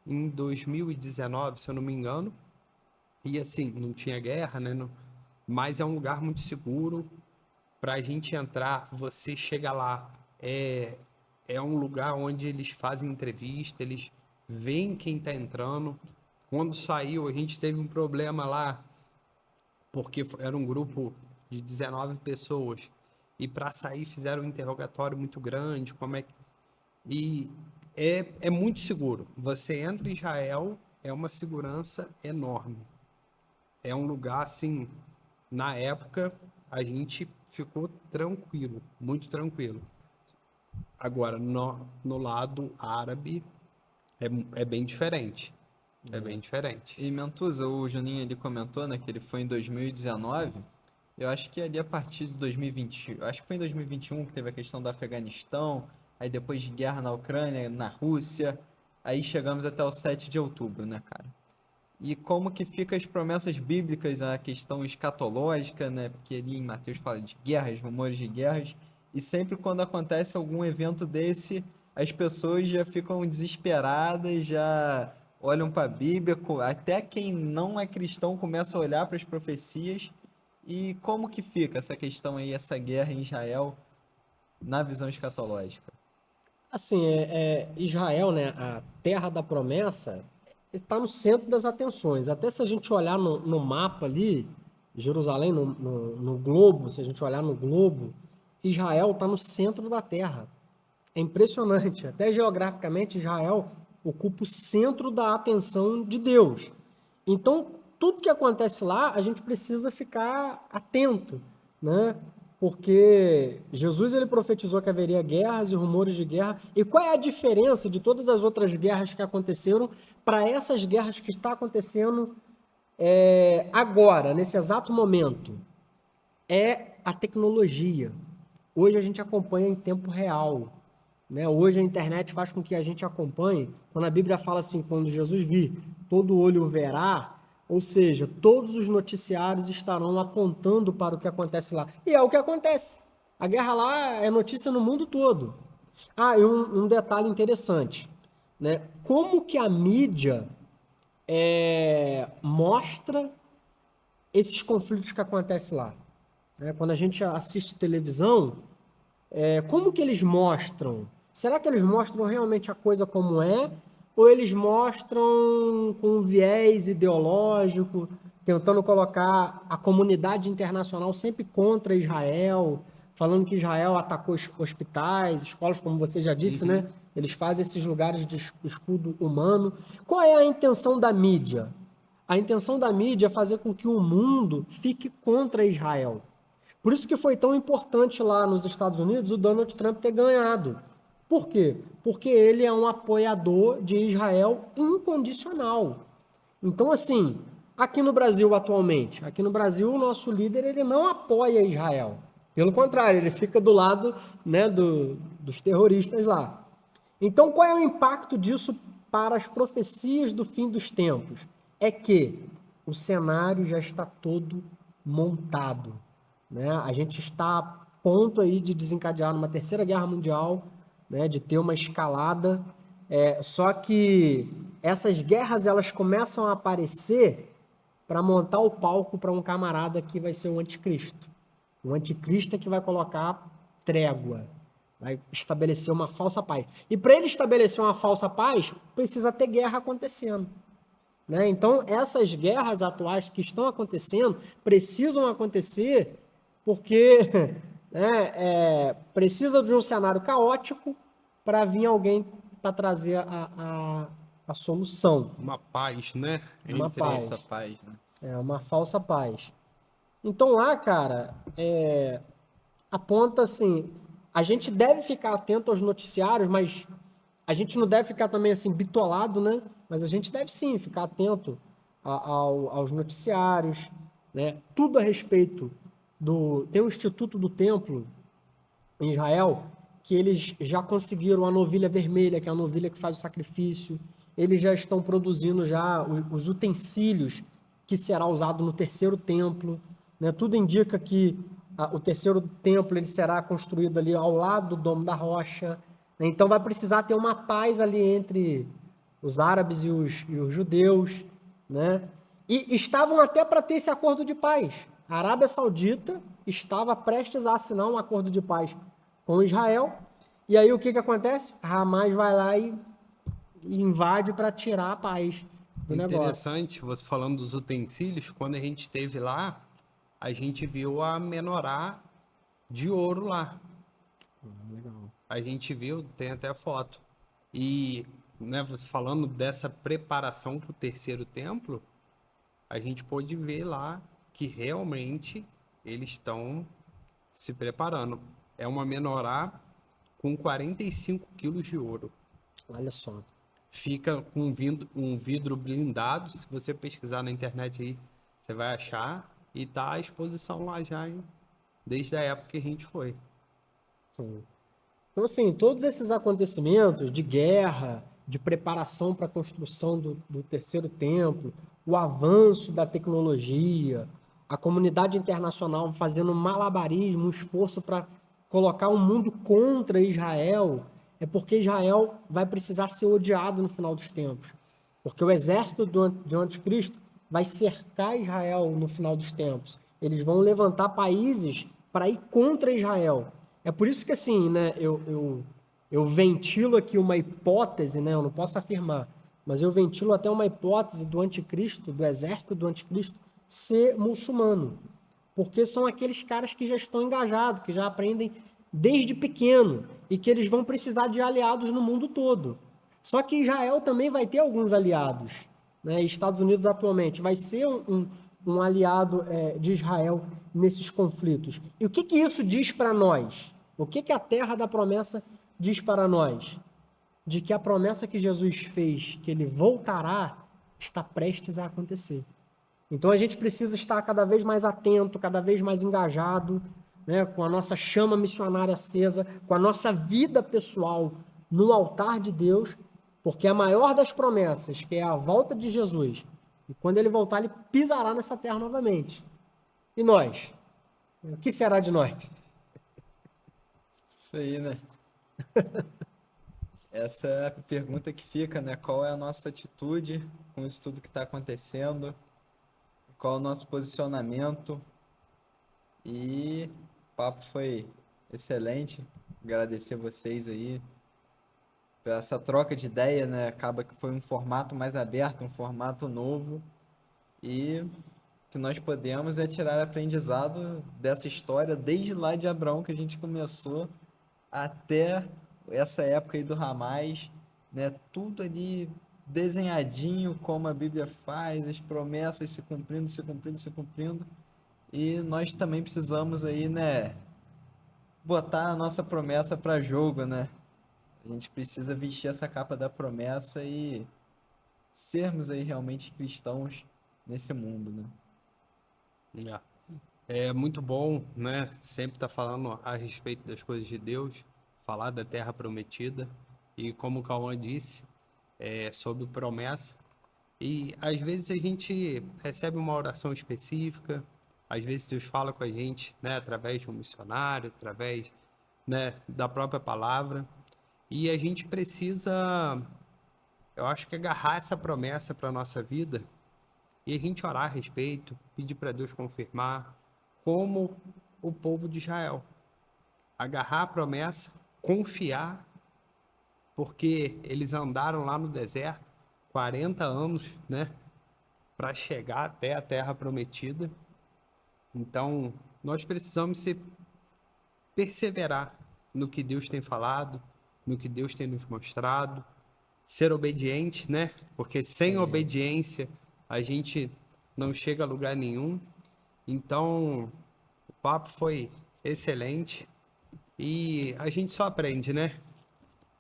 em 2019, se eu não me engano, e assim, não tinha guerra, né? Mas é um lugar muito seguro. Para a gente entrar, você chega lá, é um lugar onde eles fazem entrevista, eles veem quem está entrando. Quando saiu, a gente teve um problema lá porque era um grupo de 19 pessoas e para sair fizeram um interrogatório muito grande, e é muito seguro. Você entra em Israel, é uma segurança enorme. É um lugar assim, na época a gente ficou tranquilo, muito tranquilo. Agora, no lado árabe é bem diferente. É bem diferente. E Mentuza, o Juninho ele comentou, né, que ele foi em 2019. Eu acho que ali a partir de 2020, eu acho que foi em 2021 que teve a questão do Afeganistão, aí depois de guerra na Ucrânia, na Rússia, aí chegamos até o 7 de outubro, né, cara? E como que fica as promessas bíblicas, a questão escatológica, né? Porque ali em Mateus fala de guerras, rumores de guerras, e sempre quando acontece algum evento desse, as pessoas já ficam desesperadas, já olham para a Bíblia, até quem não é cristão começa a olhar para as profecias. E como que fica essa questão aí, essa guerra em Israel, na visão escatológica? Assim, Israel, né, a terra da promessa, está no centro das atenções. Até se a gente olhar no mapa ali, Jerusalém, no globo, se a gente olhar no globo, Israel está no centro da terra. É impressionante. Até geograficamente, Israel ocupa o centro da atenção de Deus. Então, tudo que acontece lá, a gente precisa ficar atento, né? Porque Jesus ele profetizou que haveria guerras e rumores de guerra. E qual é a diferença de todas as outras guerras que aconteceram para essas guerras que está acontecendo agora, nesse exato momento? É a tecnologia. Hoje a gente acompanha em tempo real. né? Hoje a internet faz com que a gente acompanhe, quando a Bíblia fala assim, quando Jesus vir, todo olho o verá, ou seja, todos os noticiários estarão apontando para o que acontece lá. E é o que acontece. A guerra lá é notícia no mundo todo. Ah, e um detalhe interessante, né? Como que a mídia mostra esses conflitos que acontecem lá? Né? Quando a gente assiste televisão, como que eles mostram? Será que eles mostram realmente a coisa como é? Ou eles mostram com um viés ideológico, tentando colocar a comunidade internacional sempre contra Israel, falando que Israel atacou hospitais, escolas, como você já disse, né? Eles fazem esses lugares de escudo humano. Qual é a intenção da mídia? A intenção da mídia é fazer com que o mundo fique contra Israel. Por isso que foi tão importante lá nos Estados Unidos o Donald Trump ter ganhado. Por quê? Porque ele é um apoiador de Israel incondicional. Então, assim, aqui no Brasil atualmente, aqui no Brasil o nosso líder ele não apoia Israel. Pelo contrário, ele fica do lado, né, dos terroristas lá. Então, qual é o impacto disso para as profecias do fim dos tempos? É que o cenário já está todo montado, né? A gente está a ponto aí de desencadear numa terceira guerra mundial, né? De ter uma escalada. Só que essas guerras elas começam a aparecer para montar o palco para um camarada que vai ser o anticristo. O anticristo é que vai colocar trégua, vai estabelecer uma falsa paz. E para ele estabelecer uma falsa paz, precisa ter guerra acontecendo. Né? Então, essas guerras atuais que estão acontecendo precisam acontecer porque precisa de um cenário caótico para vir alguém para trazer a solução, Uma paz, né? uma Falsa paz, paz, né? uma falsa paz. Então lá, cara, aponta assim, a gente deve ficar atento aos noticiários, mas a gente não deve ficar também assim bitolado, né? Mas a gente deve sim ficar atento aos noticiários, né? Tudo a respeito do... Tem o Instituto do Templo em Israel, que eles já conseguiram a novilha vermelha, que é a novilha que faz o sacrifício. Eles já estão produzindo já os utensílios que será usado no terceiro templo, né? Tudo indica que o terceiro templo ele será construído ali ao lado do Domo da Rocha, né? Então vai precisar ter uma paz ali entre os árabes e os judeus, né? E estavam até para ter esse acordo de paz. A Arábia Saudita estava prestes a assinar um acordo de paz com Israel. E aí o que acontece? Hamas vai lá e invade para tirar a paz do negócio. Interessante, você falando dos utensílios, quando a gente esteve lá, a gente viu a menorá de ouro lá. Legal. A gente viu, tem até foto. E, né, você falando dessa preparação para o terceiro templo, a gente pôde ver lá que realmente eles estão se preparando. É uma menorá com 45 quilos de ouro. Olha só. Fica com um vidro blindado. Se você pesquisar na internet aí, você vai achar. E tá à exposição lá já, hein? Desde a época que a gente foi. Sim. Então, assim, todos esses acontecimentos de guerra, de preparação para a construção do terceiro templo, o avanço da tecnologia, a comunidade internacional fazendo malabarismo, um esforço para colocar o mundo contra Israel, é porque Israel vai precisar ser odiado no final dos tempos. Porque o exército de anticristo vai cercar Israel no final dos tempos. Eles vão levantar países para ir contra Israel. É por isso que, assim, né, eu ventilo aqui uma hipótese, né, eu não posso afirmar, mas eu ventilo até uma hipótese do anticristo, do exército do anticristo, ser muçulmano. Porque são aqueles caras que já estão engajados, que já aprendem desde pequeno e que eles vão precisar de aliados no mundo todo. Só que Israel também vai ter alguns aliados, né? Estados Unidos atualmente vai ser um aliado de Israel nesses conflitos. E o que isso diz para nós? O que a terra da promessa diz para nós? De que a promessa que Jesus fez, que ele voltará, está prestes a acontecer. Então a gente precisa estar cada vez mais atento, cada vez mais engajado, né, com a nossa chama missionária acesa, com a nossa vida pessoal no altar de Deus, porque a maior das promessas, que é a volta de Jesus, e quando ele voltar, ele pisará nessa terra novamente. E nós? O que será de nós? Isso aí, né? Essa é a pergunta que fica, né? Qual é a nossa atitude com isso tudo que está acontecendo? Qual é o nosso posicionamento? E o papo foi excelente. Agradecer vocês aí por essa troca de ideia, né? Acaba que foi um formato mais aberto, um formato novo. E o que nós podemos é tirar aprendizado dessa história, desde lá de Abraão que a gente começou até essa época aí do Ramais, né? Tudo ali desenhadinho, como a Bíblia faz, as promessas se cumprindo, se cumprindo, se cumprindo. E nós também precisamos aí, né, botar a nossa promessa para jogo, né? A gente precisa vestir essa capa da promessa e sermos aí realmente cristãos nesse mundo, né? É muito bom, né? Sempre estar falando a respeito das coisas de Deus, falar da terra prometida e como o Cauã disse, sobre promessa. E às vezes a gente recebe uma oração específica, às vezes Deus fala com a gente, né? Através de um missionário, através, né, da própria palavra. E a gente precisa, eu acho que agarrar essa promessa para a nossa vida e a gente orar a respeito, pedir para Deus confirmar, como o povo de Israel. Agarrar a promessa, confiar, porque eles andaram lá no deserto 40 anos, né, para chegar até a terra prometida. Então, nós precisamos perseverar no que Deus tem falado, no que Deus tem nos mostrado, ser obediente, né? Porque sem Sim. obediência a gente não chega a lugar nenhum. Então, o papo foi excelente e a gente só aprende, né?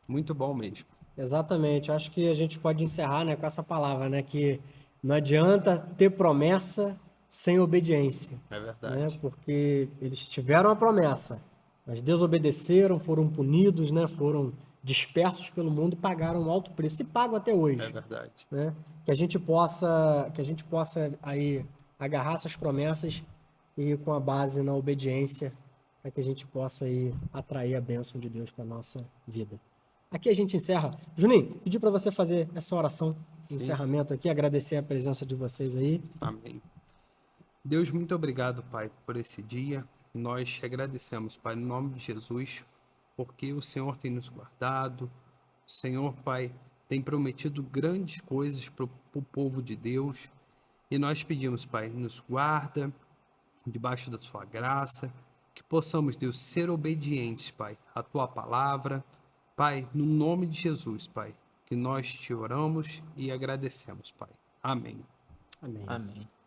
Muito bom mesmo. Exatamente. Eu acho que a gente pode encerrar, né, com essa palavra, né, que não adianta ter promessa sem obediência, É né? verdade. Porque eles tiveram a promessa, mas desobedeceram, foram punidos, né? Foram dispersos pelo mundo e pagaram um alto preço e pagam até É hoje, verdade. né? Que a gente possa aí agarrar essas promessas e com a base na obediência, para que a gente possa aí atrair a bênção de Deus para nossa vida. Aqui a gente encerra. Juninho, pedi para você fazer essa oração de Sim. encerramento aqui, agradecer a presença de vocês aí. Amém. Deus, muito obrigado, Pai, por esse dia. Nós te agradecemos, Pai, no nome de Jesus, porque o Senhor tem nos guardado. O Senhor, Pai, tem prometido grandes coisas para o povo de Deus. E nós pedimos, Pai, nos guarda debaixo da sua graça, que possamos, Deus, ser obedientes, Pai, à tua palavra. Pai, no nome de Jesus, Pai, que nós te oramos e agradecemos, Pai. Amém. Amém. Amém.